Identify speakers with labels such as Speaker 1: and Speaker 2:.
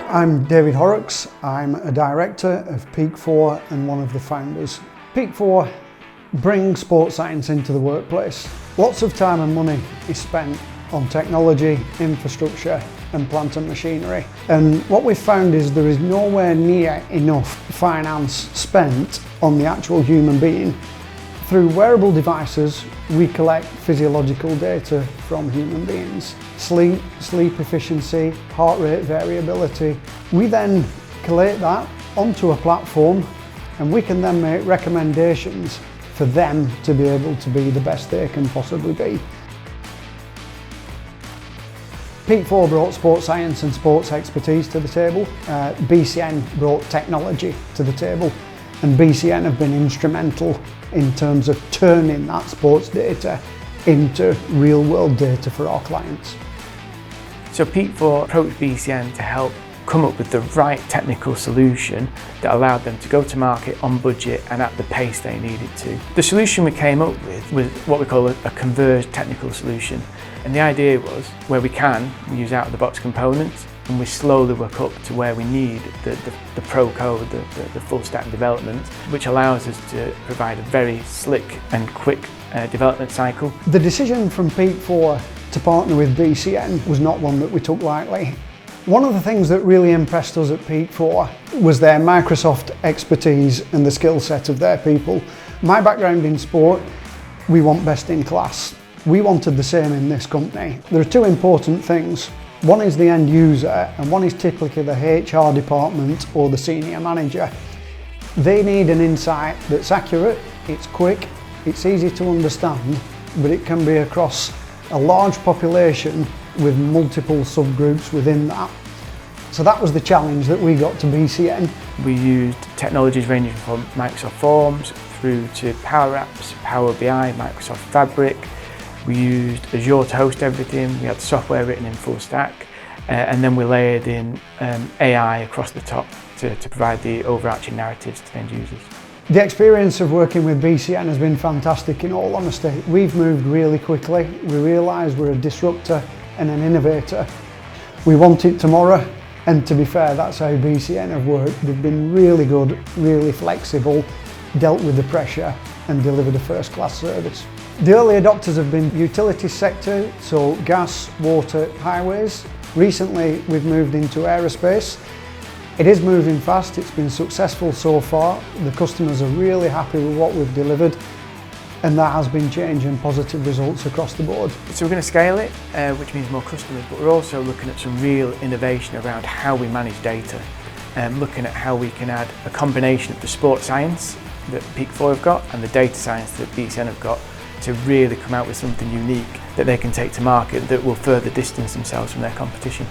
Speaker 1: I'm David Horrocks. I'm a director of PEAK4 and one of the founders. PEAK4 brings sports science into the workplace. Lots of time and money is spent on technology, infrastructure and plant and machinery. And what we've found is there is nowhere near enough finance spent on the actual human being. Through wearable devices, we collect physiological data from human beings. Sleep efficiency, heart rate variability. We then collate that onto a platform and we can then make recommendations for them to be able to be the best they can possibly be. PEAK4 brought sports science and sports expertise to the table. BCN brought technology to the table. And BCN have been instrumental in terms of turning that sports data into real world data for our clients.
Speaker 2: So PEAK4 approached BCN to help come up with the right technical solution that allowed them to go to market on budget and at the pace they needed to. The solution we came up with was what we call a converged technical solution. And the idea was, where we can, we use out-of-the-box components and we slowly work up to where we need the pro code, the full stack development, which allows us to provide a very slick and quick development cycle.
Speaker 1: The decision from PEAK4 to partner with BCN was not one that we took lightly. One of the things that really impressed us at PEAK4 was their Microsoft expertise and the skill set of their people. My background in sport, we want best in class. We wanted the same in this company. There are two important things. One is the end user and one is typically the HR department or the senior manager. They need an insight that's accurate, it's quick, it's easy to understand, but it can be across a large population with multiple subgroups within that. So that was the challenge that we got to BCN.
Speaker 2: We used technologies ranging from Microsoft Forms through to Power Apps, Power BI, Microsoft Fabric. We used Azure to host everything. We had software written in full stack, and then we layered in AI across the top to provide the overarching narratives to end users.
Speaker 1: The experience of working with BCN has been fantastic, in all honesty. We've moved really quickly. We realise we're a disruptor and an innovator. We want it tomorrow, and to be fair, that's how BCN have worked. They've been really good, really flexible, dealt with the pressure and delivered a first-class service. The early adopters have been utility sector, so gas, water, highways. Recently we've moved into aerospace. It is moving fast, it's been successful so far. The customers are really happy with what we've delivered, and that has been change and positive results across the board.
Speaker 2: So we're going to scale it, which means more customers, but we're also looking at some real innovation around how we manage data, and looking at how we can add a combination of the sports science that PEAK4 have got and the data science that BCN have got to really come out with something unique that they can take to market that will further distance themselves from their competition.